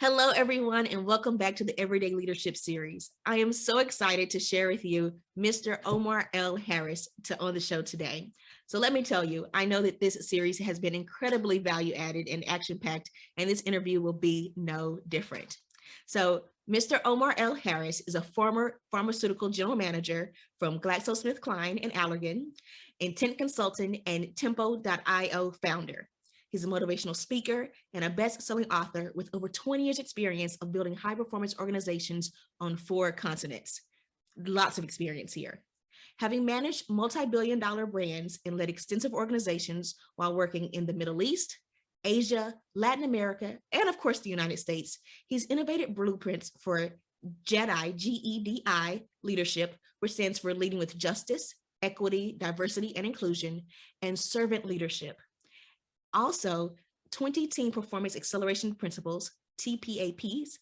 Hello, everyone, and welcome back to the Everyday Leadership Series. I am so excited to share with you Mr. Omar L. Harris on the show today. So let me tell you, I know that this series has been incredibly value added and action packed, and this interview will be no different. So Mr. Omar L. Harris is a former pharmaceutical general manager from GlaxoSmithKline and Allergan, Intent Consultant, and Tempo.io founder. He's a motivational speaker and a best-selling author with over 20 years experience of building high-performance organizations on 4 continents. Lots of experience here. Having managed multi-billion-dollar brands and led extensive organizations while working in the Middle East, Asia, Latin America, and of course the United States, he's innovated blueprints for JEDI, G-E-D-I leadership, which stands for leading with justice, equity, diversity, and inclusion, and servant leadership. Also, 20 team performance acceleration principles, TPAPs,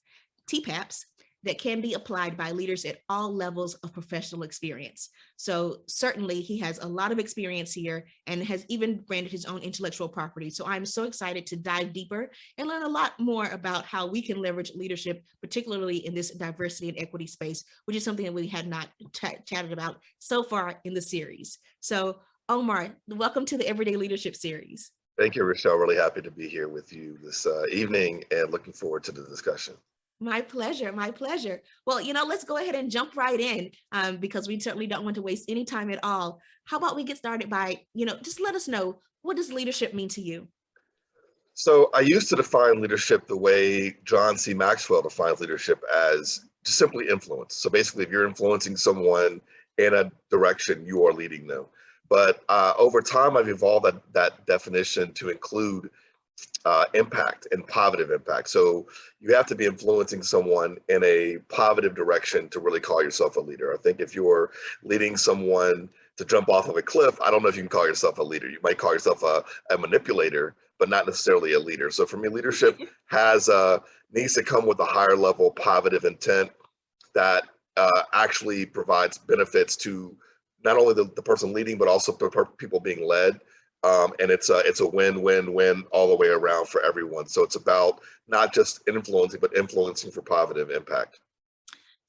TPAPs, that can be applied by leaders at all levels of professional experience. So certainly he has a lot of experience here and has even branded his own intellectual property. So I'm so excited to dive deeper and learn a lot more about how we can leverage leadership, particularly in this diversity and equity space, which is something that we had not chatted about so far in the series. So Omar, welcome to the Everyday Leadership Series. Thank you, Rochelle. Really happy to be here with you this evening and looking forward to the discussion. My pleasure. My pleasure. Well, let's go ahead and jump right in because we certainly don't want to waste any time at all. How about we get started by, just let us know, what does leadership mean to you? So I used to define leadership the way John C. Maxwell defines leadership as just simply influence. So basically, if you're influencing someone in a direction, you are leading them. But over time, I've evolved that definition to include impact and positive impact. So you have to be influencing someone in a positive direction to really call yourself a leader. I think if you're leading someone to jump off of a cliff, I don't know if you can call yourself a leader. You might call yourself a manipulator, but not necessarily a leader. So for me, leadership needs to come with a higher level positive intent that actually provides benefits to not only the person leading, but also the people being led. And it's a win-win-win all the way around for everyone. So it's about not just influencing, but influencing for positive impact.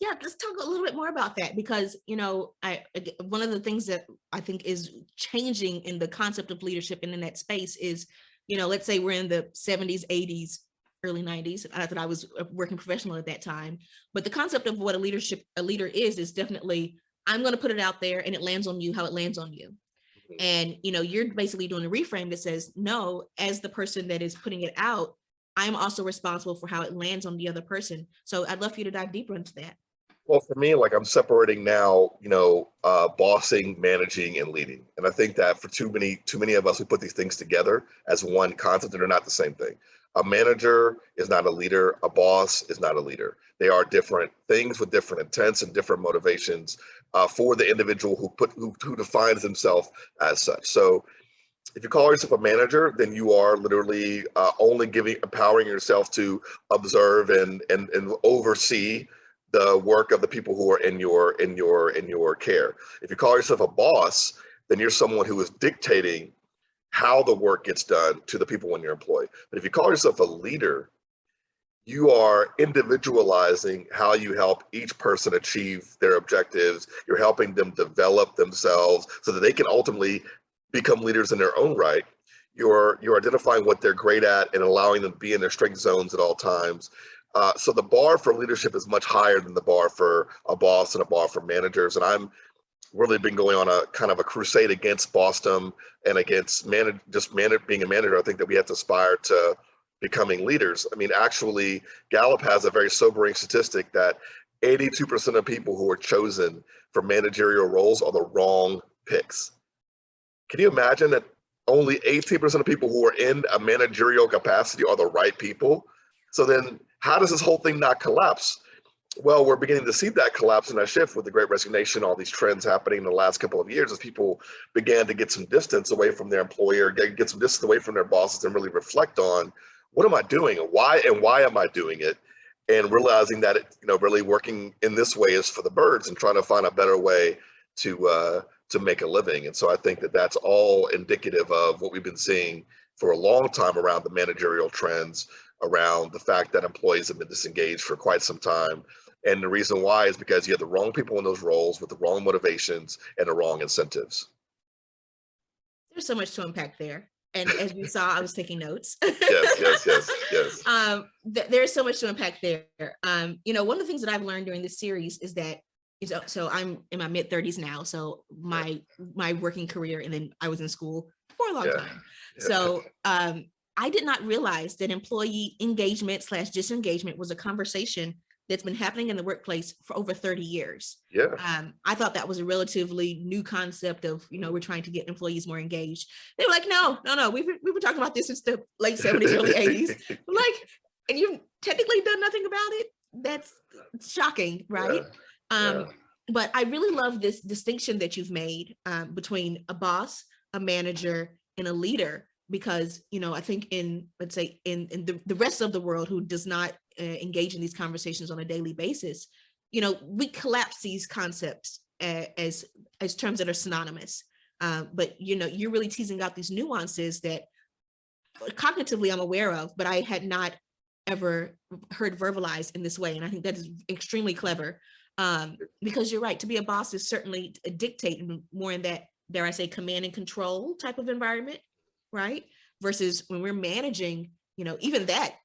Yeah, let's talk a little bit more about that because, one of the things that I think is changing in the concept of leadership and in that space is, let's say we're in the 70s, 80s, early 90s. I thought I was a working professional at that time, but the concept of what a leader is definitely, I'm going to put it out there and it lands on you how it lands on you. And, you're basically doing a reframe that says, no, as the person that is putting it out, I'm also responsible for how it lands on the other person. So I'd love for you to dive deeper into that. Well, for me, like I'm separating now, bossing, managing, and leading. And I think that for too many of us, we put these things together as one concept and they're not the same thing. A manager is not a leader. A boss is not a leader. They are different things with different intents and different motivations for the individual who defines themselves as such. So if you call yourself a manager, then you are literally only empowering yourself to observe and oversee the work of the people who are in your care. If you call yourself a boss, then you're someone who is dictating how the work gets done to the people in your employ. But if you call yourself a leader, you are individualizing how you help each person achieve their objectives. You're helping them develop themselves so that they can ultimately become leaders in their own right. You're identifying what they're great at and allowing them to be in their strength zones at all times. So the bar for leadership is much higher than the bar for a boss and a bar for managers. And I'm really been going on a kind of a crusade against bossdom and against being a manager. I think that we have to aspire to becoming leaders. I mean, actually, Gallup has a very sobering statistic that 82% of people who are chosen for managerial roles are the wrong picks. Can you imagine that only 18% of people who are in a managerial capacity are the right people? So then how does this whole thing not collapse? Well, we're beginning to see that collapse and that shift with the Great Resignation, all these trends happening in the last couple of years as people began to get some distance away from their employer, get some distance away from their bosses and really reflect on what am I doing and why am I doing it? And realizing that really working in this way is for the birds and trying to find a better way to make a living. And so I think that that's all indicative of what we've been seeing for a long time around the managerial trends around the fact that employees have been disengaged for quite some time. And the reason why is because you have the wrong people in those roles with the wrong motivations and the wrong incentives. There's so much to unpack there. And as you saw, I was taking notes. Yes, yes, yes, yes. There's so much to unpack there. One of the things that I've learned during this series is that, so I'm in my mid 30s now. So my working career, and then I was in school for a long time. Yeah. So I did not realize that employee engagement / disengagement was a conversation that's been happening in the workplace for over 30 years. Yeah. I thought that was a relatively new concept of, we're trying to get employees more engaged. They were like, no, we've been talking about this since the late 70s, early 80s. I'm like, and you've technically done nothing about it? That's shocking, right? Yeah. But I really love this distinction that you've made between a boss, a manager, and a leader, because, I think in, let's say, in the rest of the world who does not engage in these conversations on a daily basis, we collapse these concepts as terms that are synonymous. But, you're really teasing out these nuances that cognitively I'm aware of, but I had not ever heard verbalized in this way. And I think that is extremely clever, because you're right, to be a boss is certainly a dictate more in that, dare I say, command and control type of environment, right? Versus when we're managing, even that,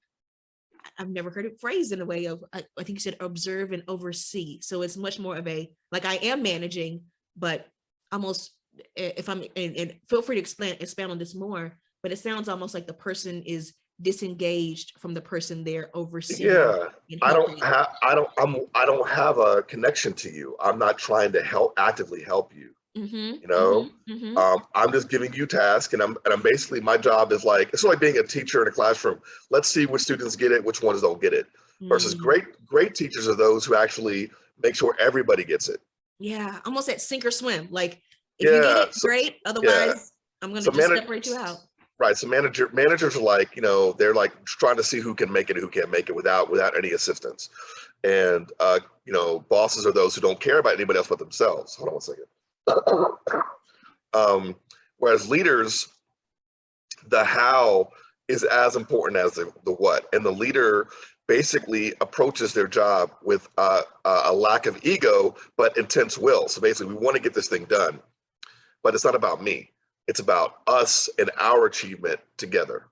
I've never heard it phrased in a way of, I think you said observe and oversee. So it's much more of a, like, I am managing, but almost, if I'm, and feel free to expand on this more, but it sounds almost like the person is disengaged from the person they're overseeing. Yeah, I don't have a connection to you. I'm not trying to actively help you. I'm just giving you tasks, and I'm basically, my job is like, it's like being a teacher in a classroom. Let's see which students get it, which ones don't get it. Versus great teachers are those who actually make sure everybody gets it. Yeah, almost at sink or swim. Like, if you get it, great. Otherwise, I'm going to just separate you out. Right. So managers are like, they're like trying to see who can make it and who can't make it without any assistance. And bosses are those who don't care about anybody else but themselves. Hold on 1 second. Whereas leaders, the how is as important as the what. And the leader basically approaches their job with a lack of ego, but intense will. So basically, we want to get this thing done, but it's not about me. It's about us and our achievement together.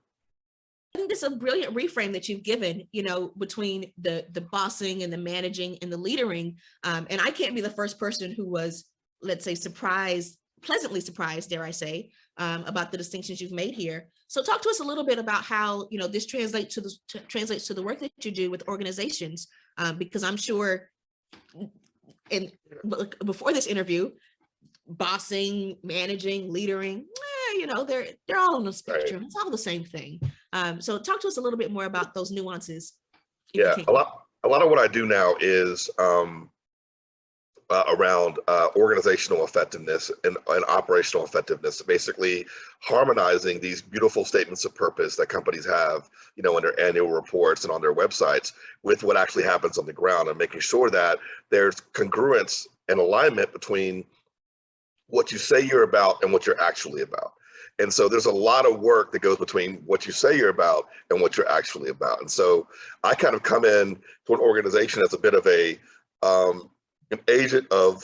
I think that's a brilliant reframe that you've given, between the bossing and the managing and the leadering. And I can't be the first person who was, let's say, pleasantly surprised, dare I say, about the distinctions you've made here. So talk to us a little bit about how, this translates to the work that you do with organizations, because I'm sure, and before this interview, bossing, managing, leadering, they're all on the spectrum. Right. It's all the same thing. So talk to us a little bit more about those nuances. Yeah, a lot of what I do now is around organizational effectiveness and operational effectiveness, basically harmonizing these beautiful statements of purpose that companies have, in their annual reports and on their websites with what actually happens on the ground, and making sure that there's congruence and alignment between what you say you're about and what you're actually about. And so there's a lot of work that goes between what you say you're about and what you're actually about. And so I kind of come in to an organization as a bit of an agent of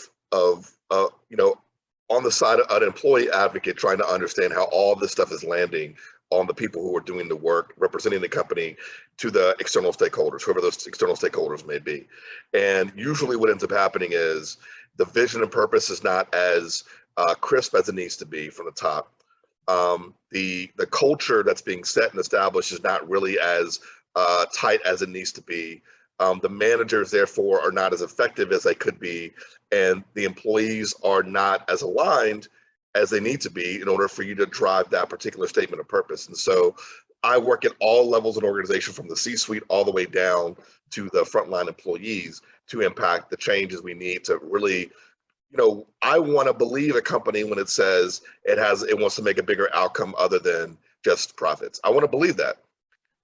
on the side of an employee advocate, trying to understand how all of this stuff is landing on the people who are doing the work, representing the company, to the external stakeholders, whoever those external stakeholders may be. And usually what ends up happening is the vision and purpose is not as crisp as it needs to be from the top. The culture that's being set and established is not really as tight as it needs to be. The managers, therefore, are not as effective as they could be, and the employees are not as aligned as they need to be in order for you to drive that particular statement of purpose. And so I work at all levels of an organization, from the C-suite all the way down to the frontline employees, to impact the changes we need to really, I want to believe a company when it says it wants to make a bigger outcome other than just profits. I want to believe that.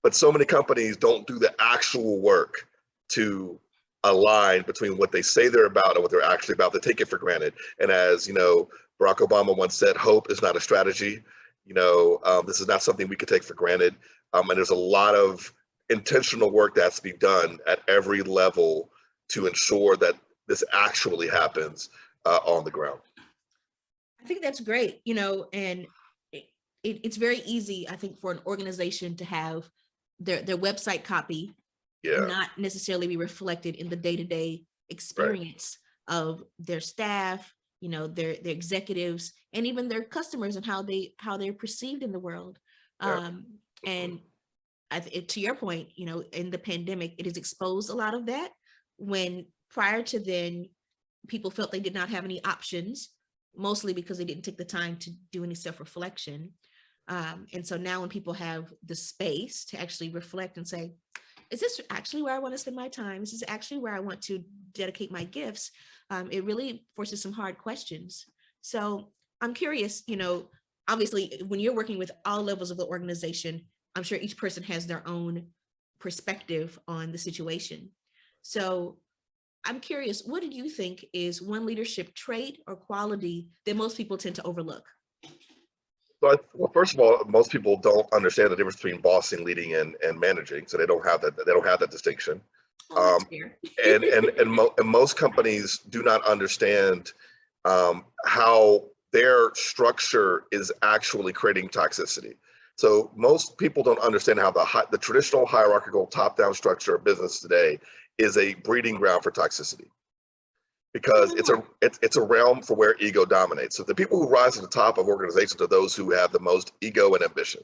But so many companies don't do the actual work to align between what they say they're about and what they're actually about. They take it for granted. And as Barack Obama once said, hope is not a strategy. This is not something we could take for granted. And there's a lot of intentional work that has to be done at every level to ensure that this actually happens on the ground. I think that's great, you know, and it's very easy, I think, for an organization to have their website copy Yeah, not necessarily be reflected in the day-to-day right. experience of their staff, you know, their executives, and even their customers, and how they're perceived in the world. Yeah, And to your point, you know, in the pandemic, it has exposed a lot of that. When prior to then, people felt they did not have any options, mostly because they didn't take the time to do any self-reflection. And so now when people have the space to actually reflect and say, is this actually where I want to spend my time? Is this actually where I want to dedicate my gifts? It really forces some hard questions. So I'm curious, you know, obviously when you're working with all levels of the organization, I'm sure each person has their own perspective on the situation. So I'm curious, what do you think is one leadership trait or quality that most people tend to overlook? So, well, first of all, most people don't understand the difference between bossing, leading, and managing. So they don't have that. They don't have that distinction. Oh, that's Um, fair. and most companies do not understand how their structure is actually creating toxicity. So most people don't understand how the traditional hierarchical top-down structure of business today is a breeding ground for toxicity, Tell because me more. it's a realm for where ego dominates. So the people who rise to the top of organizations are those who have the most ego and ambition,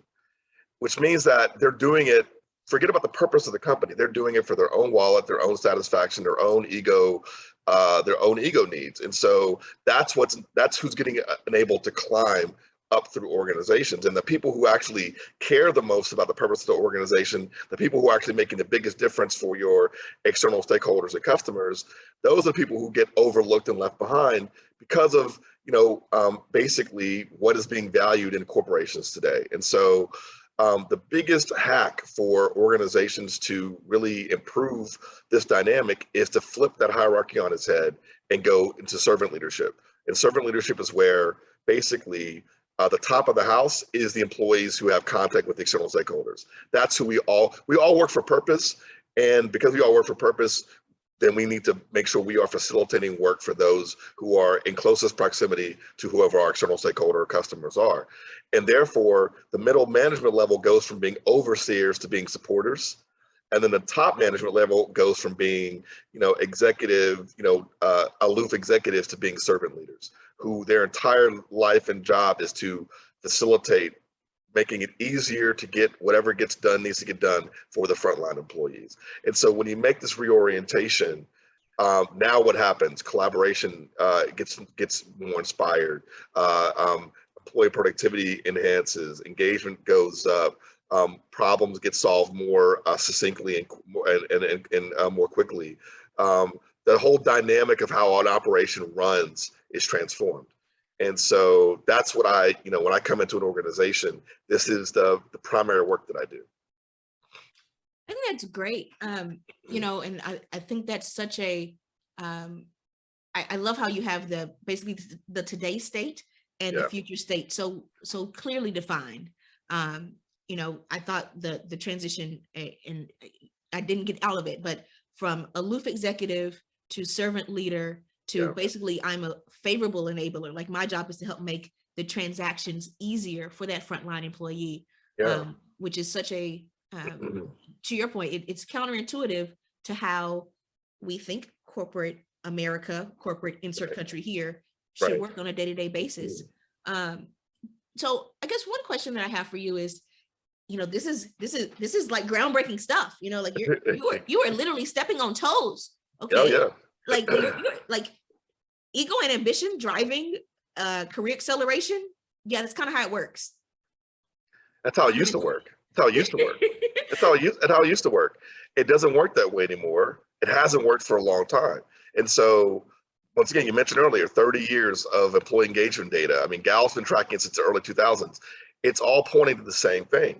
which means that they're doing it. Forget about the purpose of the company. They're doing it for their own wallet, their own satisfaction, their own ego needs. And so that's who's getting enabled to climb up through organizations. And the people who actually care the most about the purpose of the organization, the people who are actually making the biggest difference for your external stakeholders and customers, those are the people who get overlooked and left behind because of basically what is being valued in corporations today. And so the biggest hack for organizations to really improve this dynamic is to flip that hierarchy on its head and go into servant leadership. And servant leadership is where basically the top of the house is the employees who have contact with external stakeholders. That's who we all work for purpose. And because we all work for purpose, then we need to make sure we are facilitating work for those who are in closest proximity to whoever our external stakeholder or customers are. And therefore, the middle management level goes from being overseers to being supporters. And then the top management level goes from being, executive, aloof executives to being servant leaders, who their entire life and job is to facilitate making it easier to get whatever gets done needs to get done for the frontline employees. And so when you make this reorientation, now what happens? Collaboration gets more inspired. Employee productivity enhances. Engagement goes up. Problems get solved more succinctly and more quickly. The whole dynamic of how an operation runs is transformed. And so that's what when I come into an organization, this is the primary work that I do. I think that's great. You know, and I think that's such a, I love how you have basically the today state and the Yeah, future state so clearly defined. You know, I thought the transition, and I didn't get out of it, but from aloof executive to servant leader to yeah, basically I'm a favorable enabler. Like my job is to help make the transactions easier for that frontline employee, yeah. which is such a, to your point, it's counterintuitive to how we think corporate America, corporate insert country here, should Right. work on a day-to-day basis. So I guess one question that I have for you is, you know, this is like groundbreaking stuff. You know, like you are literally stepping on toes. Oh Okay, yeah. like you're like ego and ambition driving career acceleration. Yeah, that's kind of how it works. That's how it used to work. That's how it used to work. That's how it used to work. It doesn't work that way anymore. It hasn't worked for a long time. And so once again, you mentioned earlier, 30 years of employee engagement data. I mean, Gallup's been tracking it since the early 2000s. It's all pointing to the same thing.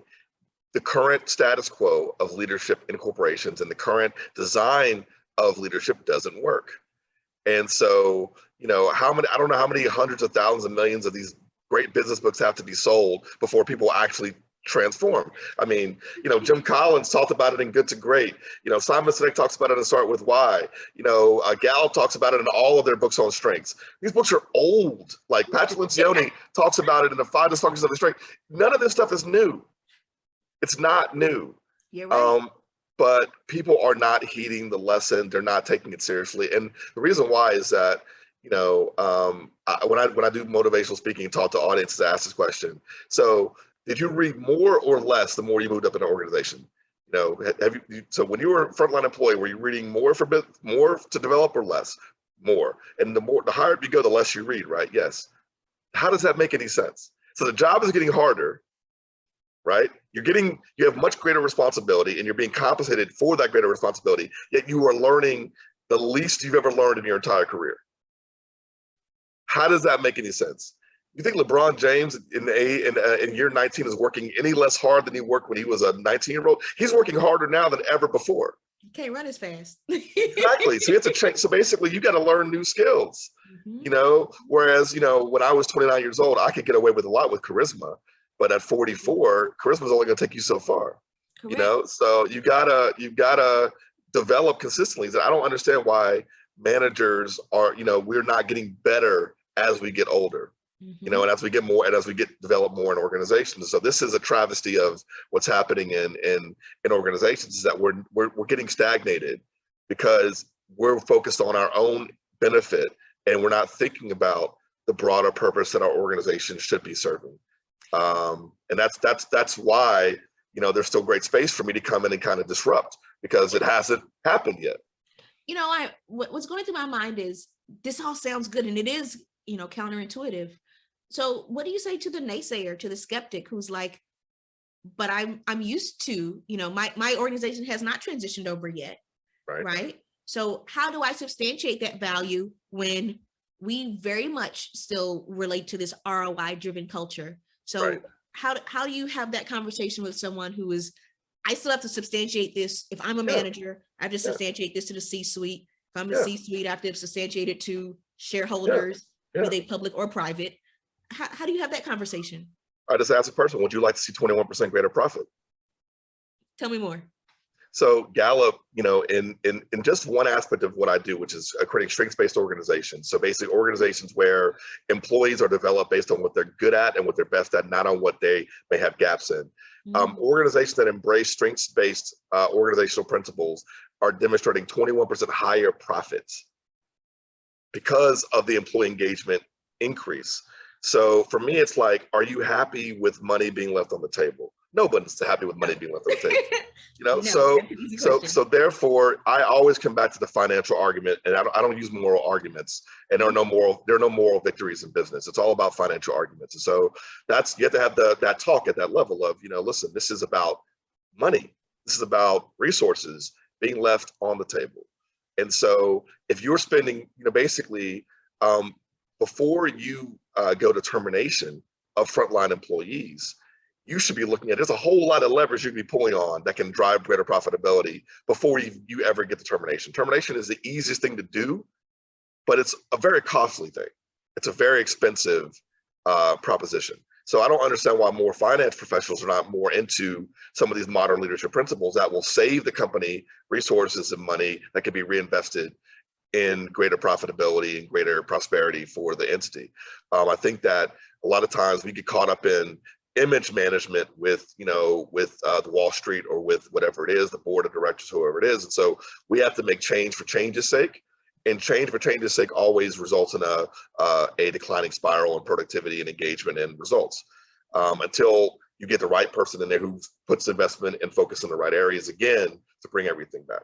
The current status quo of leadership in corporations and the current design of leadership doesn't work. And so, I don't know how many hundreds of thousands of millions of these great business books have to be sold before people actually transform. I mean, Jim Collins talked about it in Good to Great. Simon Sinek talks about it in Start With Why. Gallup talks about it in all of their books on strengths. These books are old. Like Patrick Lencioni talks about it in the 5 Dysfunctions of the Strength. None of this stuff is new. It's not new. You're right. But people are not heeding the lesson. They're not taking it seriously. And the reason why is that, when I do motivational speaking and talk to audiences, I ask this question. So did you read more or less the more you moved up in an organization? So when you were a frontline employee, were you reading more to develop or less? More. And the higher you go, the less you read, right? Yes. How does that make any sense? So the job is getting harder, right? You have much greater responsibility and you're being compensated for that greater responsibility, yet you are learning the least you've ever learned in your entire career. How does that make any sense? You think LeBron James in year 19 is working any less hard than he worked when he was a 19-year-old? He's working harder now than ever before. You can't run as fast. Exactly. So it's a change. So basically you got to learn new skills, whereas, when I was 29 years old, I could get away with a lot with charisma, but at 44, charisma is only going to take you so far. Correct. So you gotta develop consistently. I don't understand why managers are, we're not getting better as we get older. And as we get more, and as we develop more in organizations. So this is a travesty of what's happening in organizations, is that we're getting stagnated because we're focused on our own benefit and we're not thinking about the broader purpose that our organization should be serving. And that's why, there's still great space for me to come in and kind of disrupt, because it hasn't happened yet. What's going through my mind is, this all sounds good and it is, counterintuitive. So what do you say to the naysayer, to the skeptic who's like, but I'm used to, my organization has not transitioned over yet. Right. So how do I substantiate that value when we very much still relate to this ROI driven culture? So how do you have that conversation with someone who is, I still have to substantiate this. If I'm a manager, I have to substantiate this to the C-suite. If I'm a C-suite, I have to substantiate it to shareholders, be they public or private. How do you have that conversation? I just ask a person, would you like to see 21% greater profit? Tell me more. So Gallup, in just one aspect of what I do, which is creating strengths-based organizations. So basically organizations where employees are developed based on what they're good at and what they're best at, not on what they may have gaps in. Organizations that embrace strengths-based organizational principles are demonstrating 21% higher profits because of the employee engagement increase. So for me, it's like, are you happy with money being left on the table? Nobody's happy with money being left on the table. No, so therefore, I always come back to the financial argument, and I don't use moral arguments. And there are no moral victories in business. It's all about financial arguments. And so you have to have that talk at that level of, listen, this is about money. This is about resources being left on the table. And so if you're spending, basically, before you go to termination of frontline employees, you should be looking at, there's a whole lot of leverage you can be pulling on that can drive greater profitability before you ever get to termination. Termination is the easiest thing to do, but it's a very costly thing. It's a very expensive proposition. So I don't understand why more finance professionals are not more into some of these modern leadership principles that will save the company resources and money that can be reinvested in greater profitability and greater prosperity for the entity. I think that a lot of times we get caught up in image management with the Wall Street or with whatever it is, the board of directors, whoever it is. And so we have to make change for change's sake, and change for change's sake always results in a declining spiral in productivity and engagement and results, until you get the right person in there who puts investment and focus in the right areas again to bring everything back.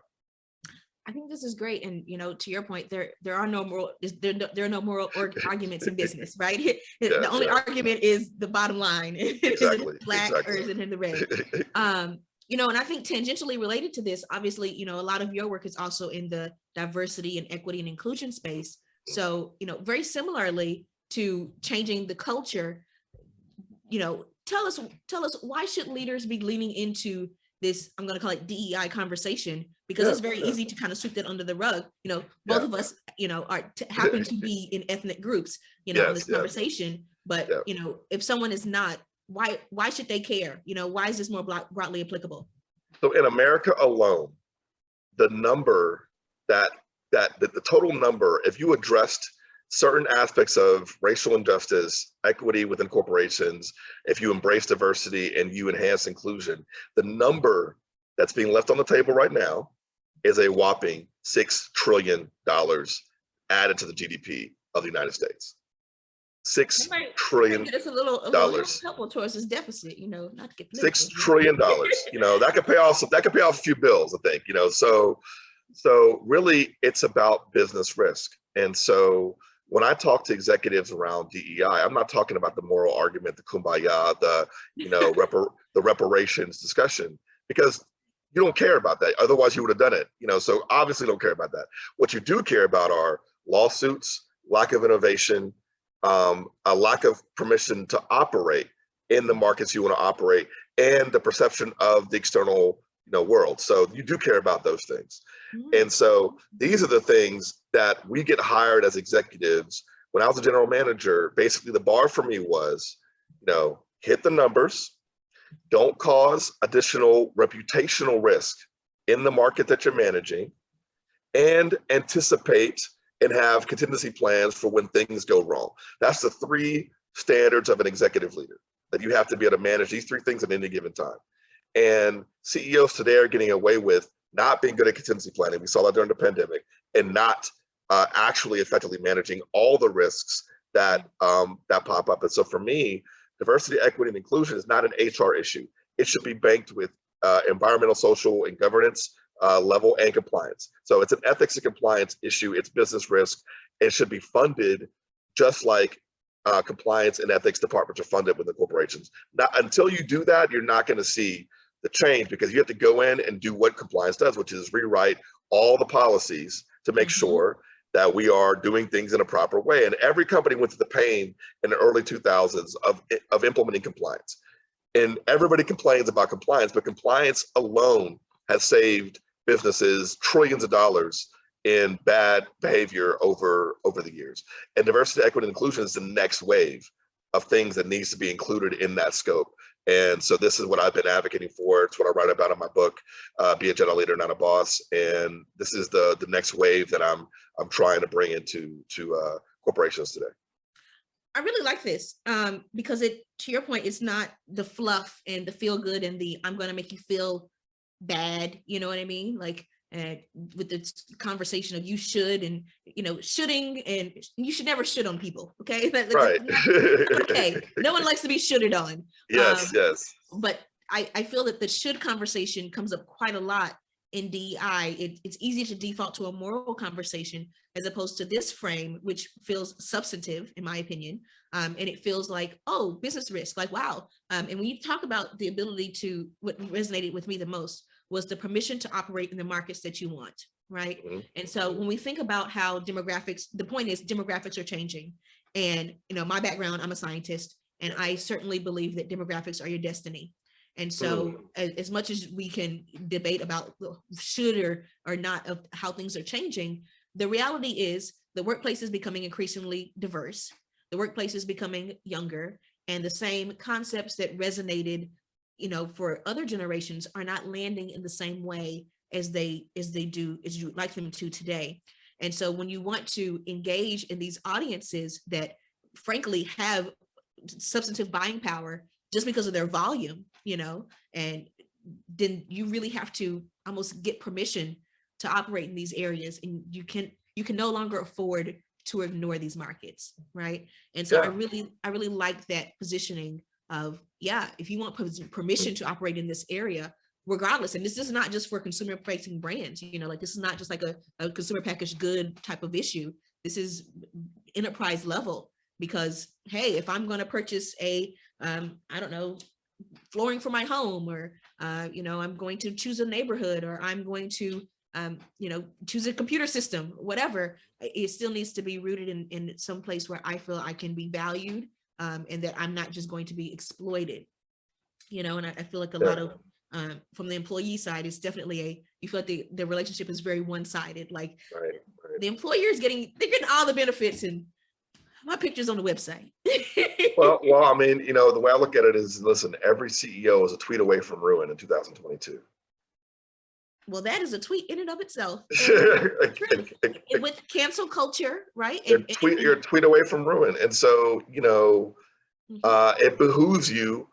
I think this is great. And, to your point, there are no moral arguments in business, right? The only argument is the bottom line. Is it black or is it in the red? And I think tangentially related to this, obviously, a lot of your work is also in the diversity and equity and inclusion space. So, very similarly to changing the culture, tell us why should leaders be leaning into this, I'm going to call it DEI conversation, because it's very easy to kind of sweep that under the rug. Both of us, happen to be in ethnic groups, in this conversation. But, if someone is not why should they care? Why is this more broadly applicable? So in America alone, the number the total number, if you addressed certain aspects of racial injustice, equity within corporations, if you embrace diversity and you enhance inclusion, the number that's being left on the table right now is a whopping $6 trillion added to the GDP of the United States. $6 trillion. It's a little helpful towards this deficit, not to get political. $6 trillion. That could pay off a few bills, I think. So really it's about business risk. And so when I talk to executives around DEI, I'm not talking about the moral argument, the kumbaya, the reparations discussion, because you don't care about that. Otherwise you would have done it. So obviously don't care about that. What you do care about are lawsuits, lack of innovation, a lack of permission to operate in the markets you want to operate, and the perception of the external world. So you do care about those things. And so these are the things that we get hired as executives. When I was a general manager, basically the bar for me was, hit the numbers, don't cause additional reputational risk in the market that you're managing, and anticipate and have contingency plans for when things go wrong. That's the 3 standards of an executive leader, that you have to be able to manage these 3 things at any given time. And CEOs today are getting away with not being good at contingency planning. We saw that during the pandemic, and not actually effectively managing all the risks that pop up. And so for me, diversity, equity, and inclusion is not an HR issue. It should be banked with environmental, social, and governance level and compliance. So it's an ethics and compliance issue. It's business risk. It should be funded just like compliance and ethics departments are funded within corporations. Not until you do that, you're not going to see the change, because you have to go in and do what compliance does, which is rewrite all the policies to make sure that we are doing things in a proper way. And every company went through the pain in the early 2000s of implementing compliance. And everybody complains about compliance, but compliance alone has saved businesses trillions of dollars in bad behavior over the years. And diversity, equity, and inclusion is the next wave of things that needs to be included in that scope. And so this is what I've been advocating for. It's what I write about in my book, Be a General Leader, Not a Boss. And this is the next wave that I'm trying to bring into corporations today. I really like this because to your point, it's not the fluff and the feel good and the I'm going to make you feel bad. You know what I mean? Like with the conversation of you should and shoulding, and you should never should on people. Okay, right? Okay, no one likes to be shoulded on. Yes. But I feel that the should conversation comes up quite a lot in DEI. It's easy to default to a moral conversation as opposed to this frame, which feels substantive, in my opinion. And it feels like, oh, business risk, like, wow. And when you talk about the ability to, what resonated with me the most was the permission to operate in the markets that you want, right? And so when we think about how demographics, the point is demographics are changing. And, my background, I'm a scientist, and I certainly believe that demographics are your destiny. And so as much as we can debate about should or not of how things are changing, the reality is the workplace is becoming increasingly diverse. The workplace is becoming younger, and the same concepts that resonated, for other generations are not landing in the same way as they do, as you like them to today. And so when you want to engage in these audiences that frankly have substantive buying power just because of their volume, and then you really have to almost get permission to operate in these areas, and you can no longer afford to ignore these markets, right? And so I really like that positioning of, if you want permission to operate in this area, regardless, and this is not just for consumer facing brands, this is not just like a consumer packaged good type of issue. This is enterprise level, because hey, if I'm going to purchase a flooring for my home, or I'm going to choose a neighborhood, or I'm going to choose a computer system, whatever, it still needs to be rooted in some place where I feel I can be valued, and that I'm not just going to be exploited, and I feel like a lot of from the employee side, it's definitely you feel like the relationship is very one-sided. Like the employer is they're getting all the benefits, and My picture's on the website. Well, I mean, the way I look at it is, listen, every CEO is a tweet away from ruin in 2022. Well, that is a tweet in and of itself. And true. You're With cancel culture, right? you're a tweet away from ruin. And so, Mhm. it behooves you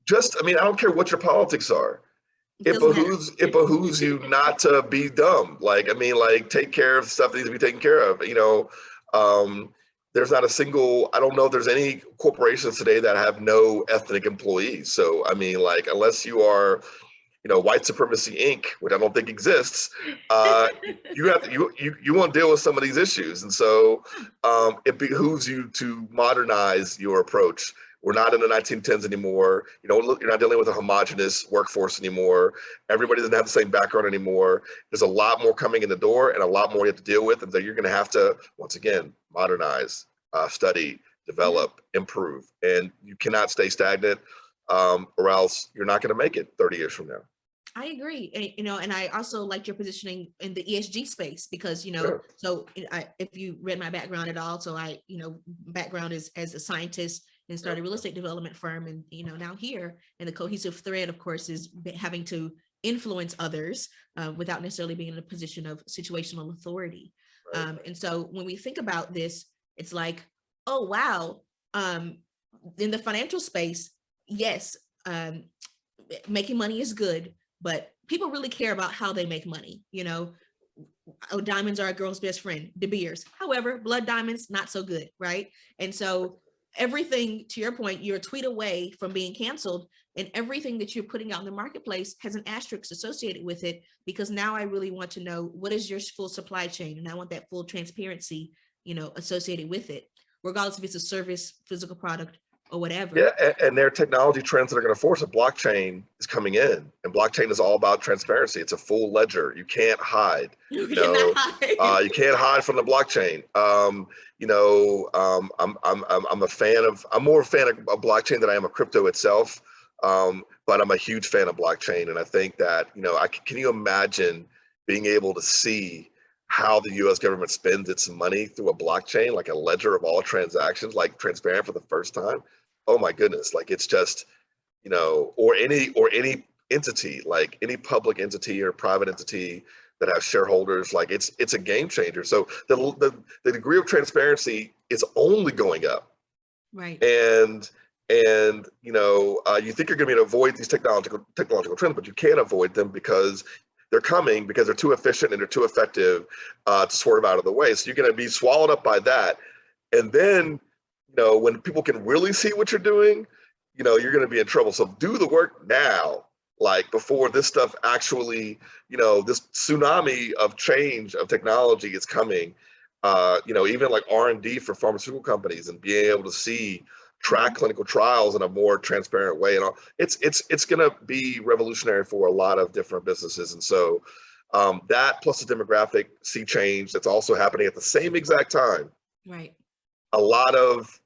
just, I mean, I don't care what your politics are. It doesn't matter. It behooves you not to be dumb. Like, I mean, like, take care of stuff that needs to be taken care of. There's not a single, I don't know if there's any corporations today that have no ethnic employees. So, I mean, like, unless you are, white supremacy Inc., which I don't think exists, you have to, you want to deal with some of these issues. And so it behooves you to modernize your approach. We're not in the 1910s anymore. You're not dealing with a homogenous workforce anymore. Everybody doesn't have the same background anymore. There's a lot more coming in the door and a lot more you have to deal with. And so you're going to have to, once again, modernize, study, develop, improve. And you cannot stay stagnant, or else you're not going to make it 30 years from now. I agree. And I also like your positioning in the ESG space because, Sure. so if you read my background at all, so background is as a scientist and started a real estate development firm. And, now here, and the cohesive thread, of course, is having to influence others without necessarily being in a position of situational authority. Right. And so when we think about this, it's like, oh, wow. In the financial space, yes, making money is good, but people really care about how they make money. Oh, diamonds are a girl's best friend, De Beers. However, blood diamonds, not so good, right? And so everything, to your point, you're a tweet away from being canceled, and everything that you're putting out in the marketplace has an asterisk associated with it, because now I really want to know what is your full supply chain, and I want that full transparency, associated with it, regardless if it's a service, physical product, or whatever. Yeah, and there are technology trends that are going to force it. Blockchain is coming in, and blockchain is all about transparency. It's a full ledger. You can't hide. You You can't hide from the blockchain. I'm a fan of. I'm more a fan of blockchain than I am of crypto itself. But I'm a huge fan of blockchain, and I think that can you imagine being able to see how the U.S. government spends its money through a blockchain, like a ledger of all transactions, like transparent for the first time? Oh my goodness. Like, it's just, or any entity, like any public entity or private entity that has shareholders, like it's a game changer. So the degree of transparency is only going up. Right. And you think you're going to be able to avoid these technological trends, but you can't avoid them because they're coming, because they're too efficient and they're too effective to swerve out of the way. So you're going to be swallowed up by that. And then, when people can really see what you're doing, you're going to be in trouble. So do the work now, like before this stuff actually, this tsunami of change of technology is coming. Even like R&D for pharmaceutical companies, and being able to track clinical trials in a more transparent way, and all, it's going to be revolutionary for a lot of different businesses. And so that plus the demographic sea change that's also happening at the same exact time. Right. A lot of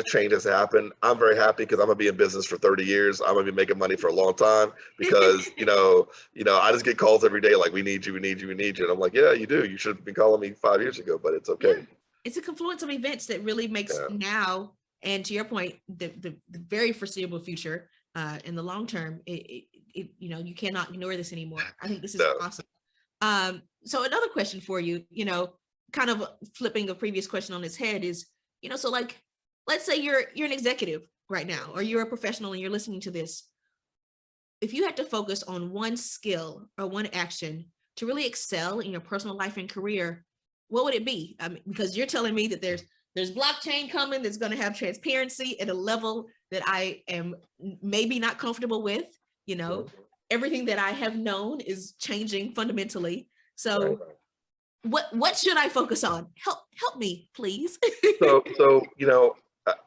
change has happened. I'm very happy because I'm gonna be in business for 30 years. I'm gonna be making money for a long time because I just get calls every day like, we need you, we need you, we need you. And I'm like, yeah, you do. You should have been calling me 5 years ago, but it's okay. Yeah. It's a confluence of events that really makes now, and to your point, the very foreseeable future, in the long term, you cannot ignore this anymore. I think this is awesome. So another question for you, kind of flipping a previous question on its head is, so like, let's say you're an executive right now, or you're a professional and you're listening to this. If you had to focus on one skill or one action to really excel in your personal life and career, what would it be? I mean, because you're telling me that there's blockchain coming that's going to have transparency at a level that I am maybe not comfortable with. Everything that I have known is changing fundamentally. So what should I focus on? Help me, please. So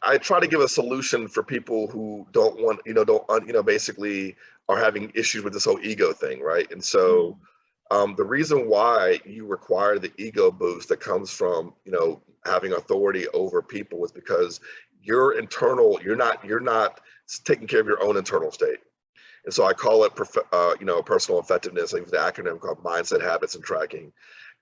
I try to give a solution for people who don't want, basically are having issues with this whole ego thing, right? And so the reason why you require the ego boost that comes from, having authority over people is because you're not taking care of your own internal state. And so I call it, personal effectiveness. I use the acronym called mindset, habits, and tracking.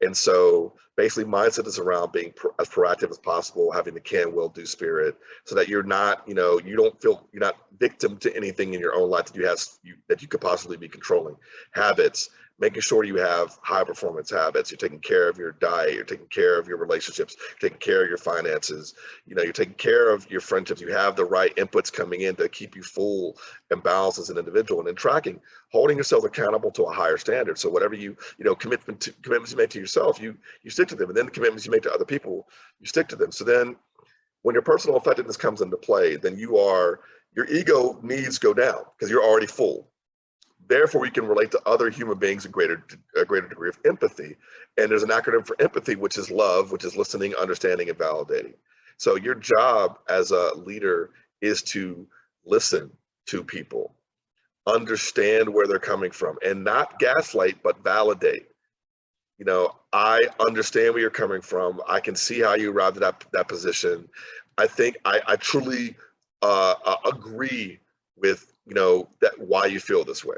And so basically mindset is around being as proactive as possible, having the can, will, do spirit, so that you're not, you don't feel, you're not victim to anything in your own life that that you could possibly be controlling. Habits, making sure you have high performance habits. You're taking care of your diet, you're taking care of your relationships, you're taking care of your finances, you're taking care of your friendships. You have the right inputs coming in to keep you full and balanced as an individual. And then tracking, holding yourself accountable to a higher standard. So whatever commitments you make to yourself, you stick to them. And then the commitments you make to other people, you stick to them. So then when your personal effectiveness comes into play, then your ego needs go down because you're already full. Therefore, you can relate to other human beings a greater degree of empathy. And there's an acronym for empathy, which is love, which is listening, understanding, and validating. So your job as a leader is to listen to people, understand where they're coming from, and not gaslight, but validate. I understand where you're coming from. I can see how you arrived at that position. I think I truly agree with, that why you feel this way.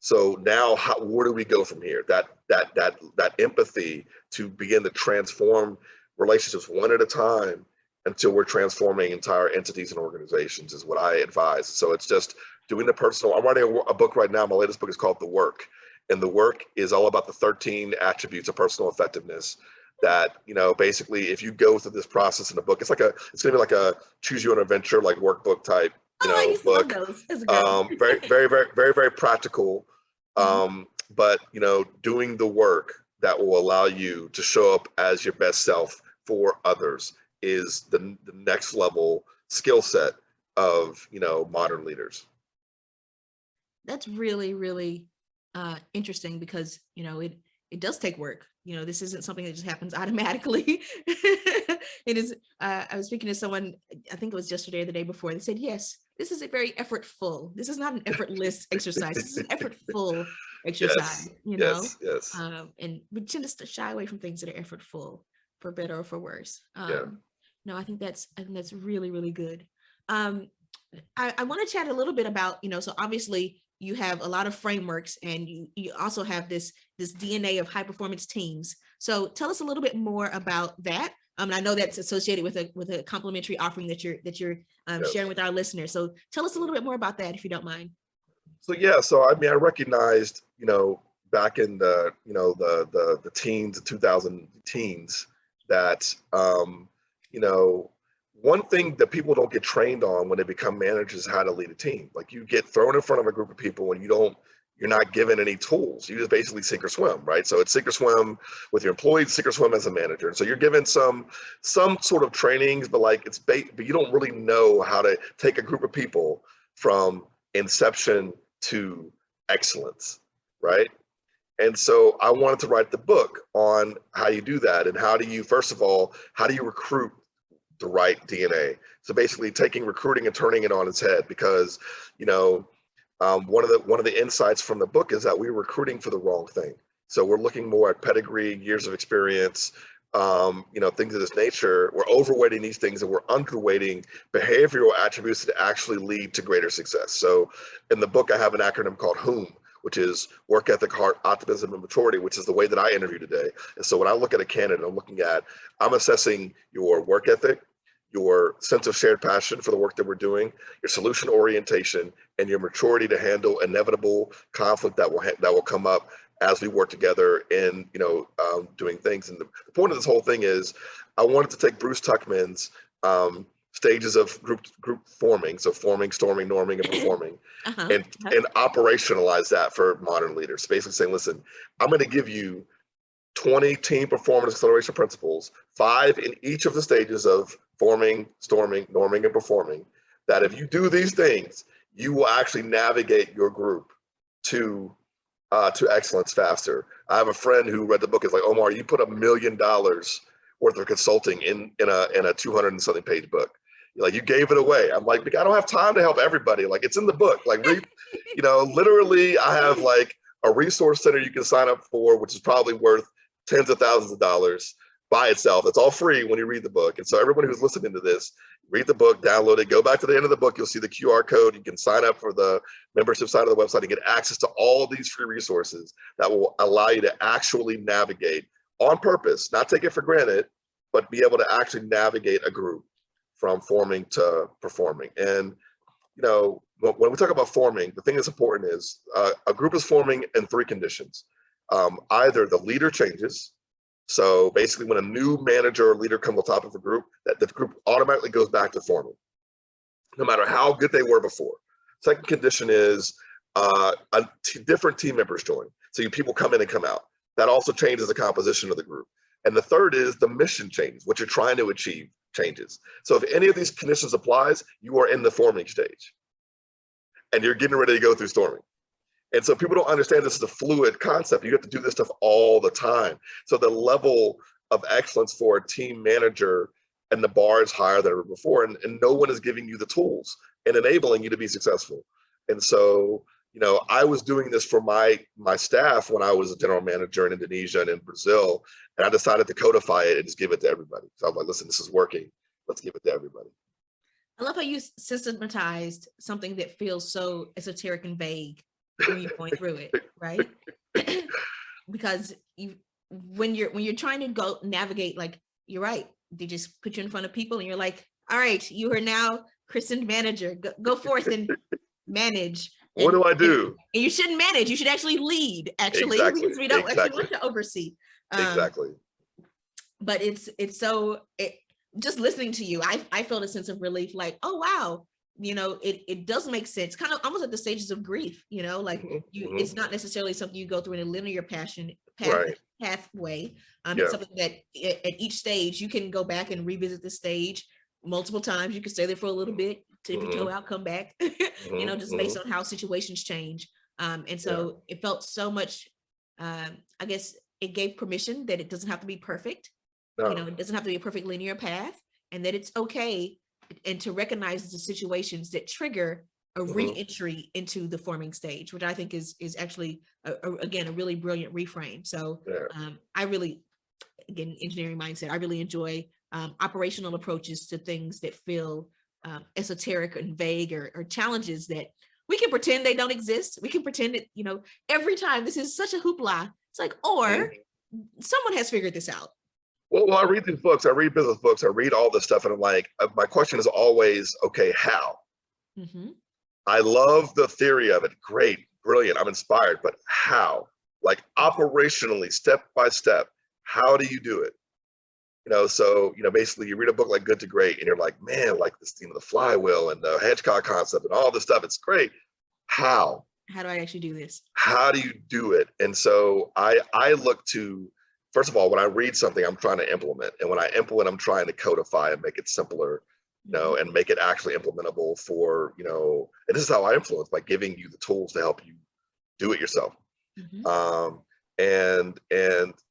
So now where do we go from here? That empathy to begin to transform relationships one at a time until we're transforming entire entities and organizations is what I advise. So it's just doing the personal. I'm writing a book right now. My latest book is called The Work. And the work is all about the 13 attributes of personal effectiveness that, basically if you go through this process in the book, it's going to be like a choose your own adventure, like workbook type, I used to love those as a girl. Very, very, very, very, very practical. But, doing the work that will allow you to show up as your best self for others is the next level skill set of, modern leaders. That's really, really interesting because, it does take work. This isn't something that just happens automatically. It is, I was speaking to someone, I think it was yesterday or the day before, they said, yes, this is a very effortful. This is not an effortless exercise. This is an effortful exercise, Yes. And we tend to shy away from things that are effortful, for better or for worse. No, I think that's really, really good. I want to chat a little bit about, so obviously you have a lot of frameworks and you also have this DNA of high performance teams. So tell us a little bit more about that. I know that's associated with a complimentary offering that you're sharing with our listeners. So tell us a little bit more about that, if you don't mind. So I recognized, back in the the teens, the 2000 teens, that one thing that people don't get trained on when they become managers is how to lead a team. Like you get thrown in front of a group of people and you're not given any tools. You just basically sink or swim, right? So it's sink or swim with your employees, sink or swim as a manager. And so you're given some sort of trainings, but but you don't really know how to take a group of people from inception to excellence, right? And so I wanted to write the book on how you do that and first of all, how do you recruit the right DNA? So basically taking recruiting and turning it on its head, because one of the insights from the book is that we're recruiting for the wrong thing. So we're looking more at pedigree, years of experience, things of this nature. We're overweighting these things and we're underweighting behavioral attributes that actually lead to greater success. So in the book, I have an acronym called WHOM, which is work ethic, heart, optimism, and maturity, which is the way that I interview today. And so when I look at a candidate, I'm assessing your work ethic, your sense of shared passion for the work that we're doing, your solution orientation, and your maturity to handle inevitable conflict that will come up as we work together in doing things. And the point of this whole thing is I wanted to take Bruce Tuckman's stages of group forming, so forming, storming, norming, and performing, and operationalize that for modern leaders. Basically saying, listen, I'm going to give you 20 team performance acceleration principles, 5 in each of the stages of forming, storming, norming, and performing, that if you do these things, you will actually navigate your group to excellence faster. I have a friend who read the book. Is like, Omar, you put $1 million worth of consulting in a 200 and something page book. Like, you gave it away. I'm like, I don't have time to help everybody. Like, it's in the book. Like, literally, I have like a resource center you can sign up for, which is probably worth tens of thousands of dollars. by itself. It's all free when you read the book. And so everybody who's listening to this, read the book, download it, go back to the end of the book. You'll see the QR code. You can sign up for the membership side of the website and get access to all these free resources that will allow you to actually navigate on purpose, not take it for granted, but be able to actually navigate a group from forming to performing. And, you know, when we talk about forming, the thing that's important is a group is forming in three conditions. Either the leader changes. So basically when a new manager or leader comes on top of a group, that the group automatically goes back to forming, no matter how good they were before. Second condition is different team members join. So people come in and come out. That also changes the composition of the group. And the third is the mission changes, what you're trying to achieve changes. So if any of these conditions applies, you are in the forming stage and you're getting ready to go through storming. And so people don't understand this is a fluid concept. You have to do this stuff all the time. So the level of excellence for a team manager and the bar is higher than ever before. And no one is giving you the tools and enabling you to be successful. And so, you know, I was doing this for my staff when I was a general manager in Indonesia and in Brazil, and I decided to codify it and just give it to everybody. So I was like, listen, this is working. Let's give it to everybody. I love how you systematized something that feels so esoteric and vague when you're going through it, right? Because when you're trying to go navigate, like, you're right, they just put you in front of people and you're like, all right, you are now christened manager, go forth and manage. What do I do? And you shouldn't manage, you should actually lead, actually, Exactly. because we don't actually want to oversee. Exactly. But it's so, just listening to you, I felt a sense of relief, like, oh, wow, you know, it does make sense, kind of almost at the stages of grief, you know, like it's not necessarily something you go through in a linear pathway. It's something that at each stage you can go back and revisit the stage multiple times. You can stay there for a little bit, tip your toe out, come back, you know, just based on how situations change. And so it felt so much, I guess it gave permission that it doesn't have to be perfect. You know, it doesn't have to be a perfect linear path, and that it's okay, and to recognize the situations that trigger a re-entry into the forming stage, which I think is actually again a really brilliant reframe. So I really, again, engineering mindset, I really enjoy operational approaches to things that feel esoteric and vague, or challenges that we can pretend they don't exist. We can pretend that, you know, every time this is such a hoopla, it's like, or someone has figured this out. Well, I read these books, I read business books, I read all this stuff, and I'm like, my question is always, okay, how? I love the theory of it. Great, brilliant, I'm inspired, but how? Like operationally, step by step, how do you do it? You know, so, you know, basically you read a book like Good to Great and you're like, man, like this, you know, the flywheel and the Hedgehog concept and all this stuff, it's great. How? How do I actually do this? How do you do it? And so I look to, first of all, when I read something, I'm trying to implement. And when I implement, I'm trying to codify and make it simpler, you know, and make it actually implementable for, you know, and this is how I influence, by giving you the tools to help you do it yourself. And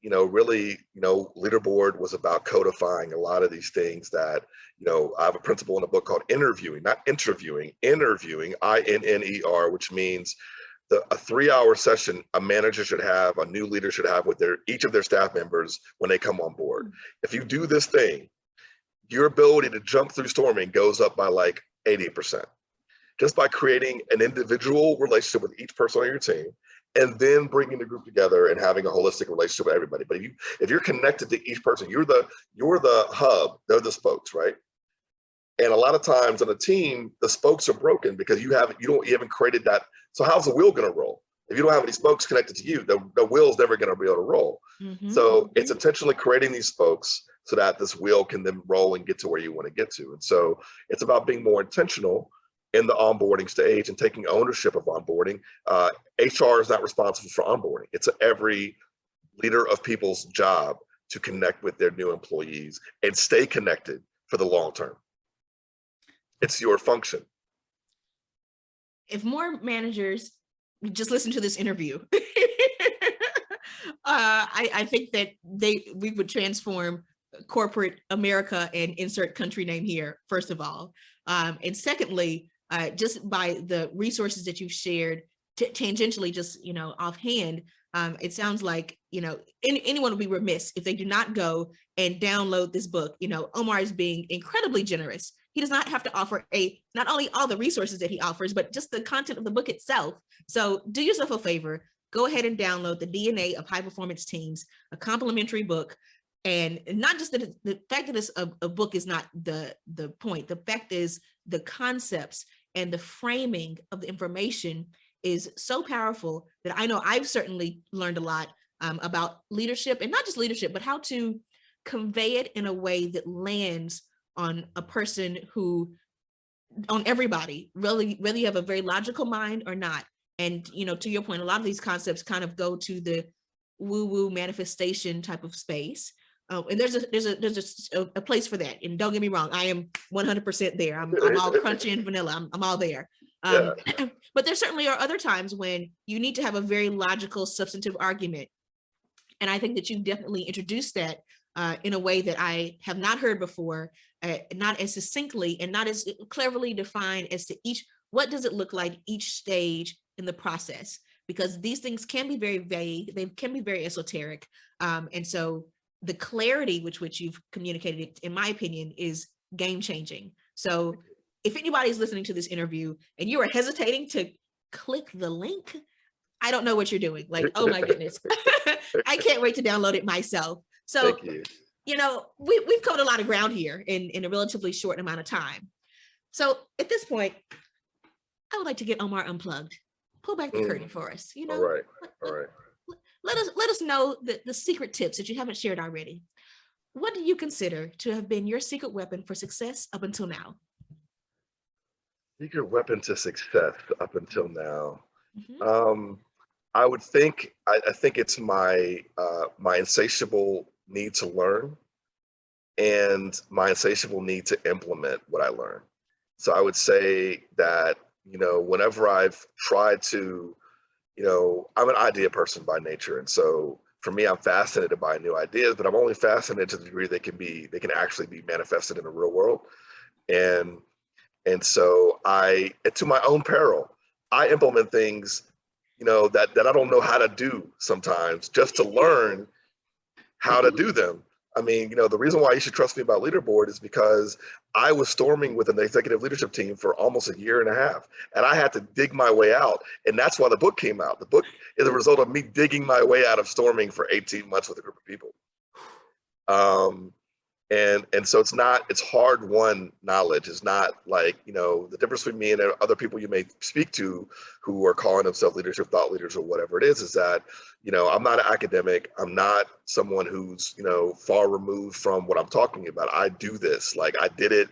you know, really, you know, Leaderboard was about codifying a lot of these things that, you know, I have a principle in a book called interviewing, not interviewing, interviewing, INNER, which means a 3-hour session a manager should have, a new leader should have with each of their staff members when they come on board. If you do this thing, your ability to jump through storming goes up by like 80%, just by creating an individual relationship with each person on your team, and then bringing the group together and having a holistic relationship with everybody. But if you're connected to each person, you're the hub, they're the spokes, right? And a lot of times on a team, the spokes are broken because you haven't created that. So how's the wheel going to roll? If you don't have any spokes connected to you, the wheel's never going to be able to roll. So it's intentionally creating these spokes so that this wheel can then roll and get to where you want to get to. And so it's about being more intentional in the onboarding stage and taking ownership of onboarding. HR is not responsible for onboarding. It's every leader of people's job to connect with their new employees and stay connected for the long term. It's your function. If more managers just listen to this interview, I think that we would transform corporate America and insert country name here, first of all. And secondly, just by the resources that you've shared, tangentially, just, you know, offhand, It sounds like, anyone would be remiss if they do not go and download this book. Omar is being incredibly generous. He does not have to offer not only all the resources that he offers, but just the content of the book itself. So do yourself a favor, go ahead and download The DNA of High Performance Teams, a complimentary book. And not just the fact that it's a book is not the point. The fact is the concepts and the framing of the information is so powerful that I know I've certainly learned a lot about leadership, and not just leadership, but how to convey it in a way that lands on a person on everybody, really, whether you have a very logical mind or not. And, to your point, a lot of these concepts kind of go to the woo-woo manifestation type of space. And there's a place for that. And don't get me wrong, I am 100% there. I'm all crunchy and vanilla. I'm all there. Yeah. But there certainly are other times when you need to have a very logical, substantive argument. And I think that you've definitely introduced that in a way that I have not heard before, not as succinctly and not as cleverly defined as to what does it look like each stage in the process? Because these things can be very vague, they can be very esoteric. And so the clarity with which you've communicated it, in my opinion, is game changing. So if anybody's listening to this interview and you are hesitating to click the link, I don't know what you're doing. Like, oh my goodness. I can't wait to download it myself. So, we've covered a lot of ground here in a relatively short amount of time. So at this point, I would like to get Omar unplugged. Pull back the curtain for us. All right. Let us know the secret tips that you haven't shared already. What do you consider to have been your secret weapon for success up until now? Secret weapon to success up until now. I would think, I think it's my insatiable need to learn and my insatiable need to implement what I learn. So I would say that, whenever I've tried to, I'm an idea person by nature. And so for me, I'm fascinated by new ideas, but I'm only fascinated to the degree they can actually be manifested in the real world. And so to my own peril, I implement things, that I don't know how to do sometimes, just to learn how to do them. I mean, the reason why you should trust me about leaderboard is because I was storming with an executive leadership team for almost a year and a half, and I had to dig my way out. And that's why the book came out. The book is a result of me digging my way out of storming for 18 months with a group of people. And so it's hard-won knowledge. It's not like, the difference between me and other people you may speak to who are calling themselves leadership thought leaders or whatever it is that, I'm not an academic. I'm not someone who's, far removed from what I'm talking about. I do this, like I did it,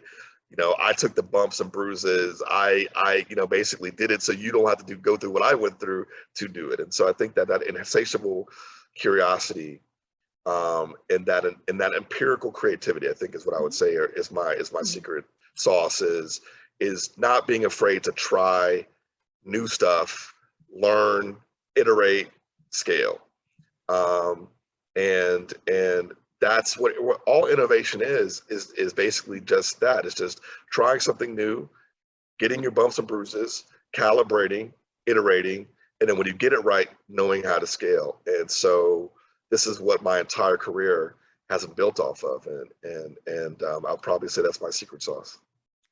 I took the bumps and bruises. I basically did it so you don't have to go through what I went through to do it. And so I think that insatiable curiosity, and that empirical creativity, I think, is what I would say is my secret sauce, is not being afraid to try new stuff, learn, iterate, scale, and that's what all innovation is basically just that. It's just trying something new, getting your bumps and bruises, calibrating, iterating, and then when you get it right, knowing how to scale. And so this is what my entire career has been built off of, and I'll probably say that's my secret sauce.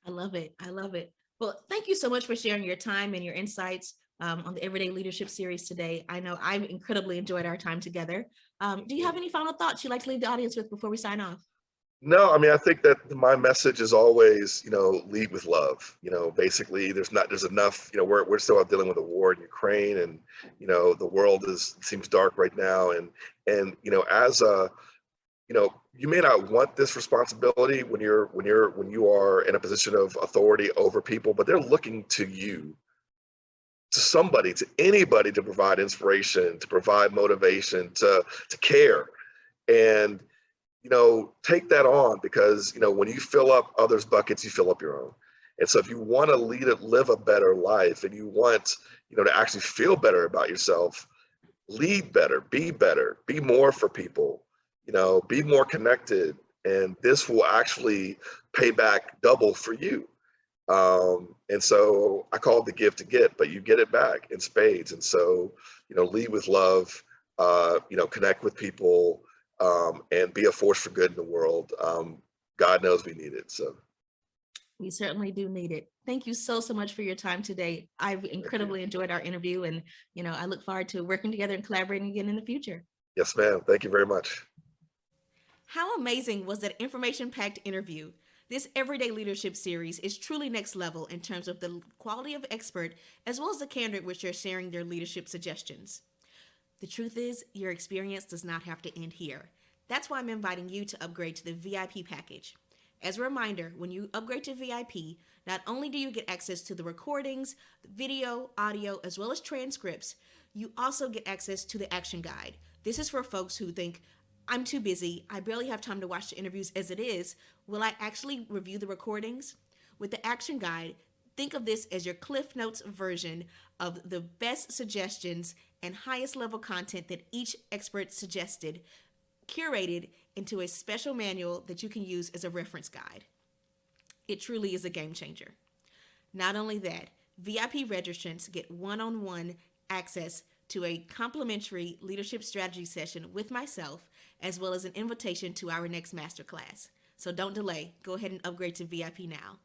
I love it. I love it. Well, thank you so much for sharing your time and your insights on the Everyday Leadership series today. I know I've incredibly enjoyed our time together. Do you have any final thoughts you'd like to leave the audience with before we sign off? No, I mean, I think that my message is always, lead with love. Basically there's enough, we're still out dealing with a war in Ukraine, and, the world seems dark right now. And, as you may not want this responsibility when you are in a position of authority over people, but they're looking to you, to anybody, to provide inspiration, to provide motivation, to care. And, take that on, because, when you fill up others' buckets, you fill up your own. And so if you want to live a better life, and you want, to actually feel better about yourself, lead better, be more for people, be more connected. And this will actually pay back double for you. And so I call it the give to get, but you get it back in spades. And so, lead with love, connect with people, and be a force for good in the world. God knows we need it. So We certainly do need it. Thank you so, so much for your time today. I've thank you. incredibly enjoyed our interview, and I look forward to working together and collaborating again in the future. Yes, ma'am. Thank you very much. How amazing was that information-packed interview? This Everyday Leadership series is truly next level in terms of the quality of expert as well as the candor at which they're sharing their leadership suggestions. The truth is, your experience does not have to end here. That's why I'm inviting you to upgrade to the VIP package. As a reminder, when you upgrade to VIP, not only do you get access to the recordings, the video, audio, as well as transcripts, you also get access to the action guide. This is for folks who think, I'm too busy, I barely have time to watch the interviews as it is. Will I actually review the recordings? With the action guide, think of this as your Cliff Notes version of the best suggestions and highest level content that each expert suggested, curated into a special manual that you can use as a reference guide. It truly is a game changer. Not only that, VIP registrants get one-on-one access to a complimentary leadership strategy session with myself, as well as an invitation to our next masterclass. So don't delay. Go ahead and upgrade to VIP now.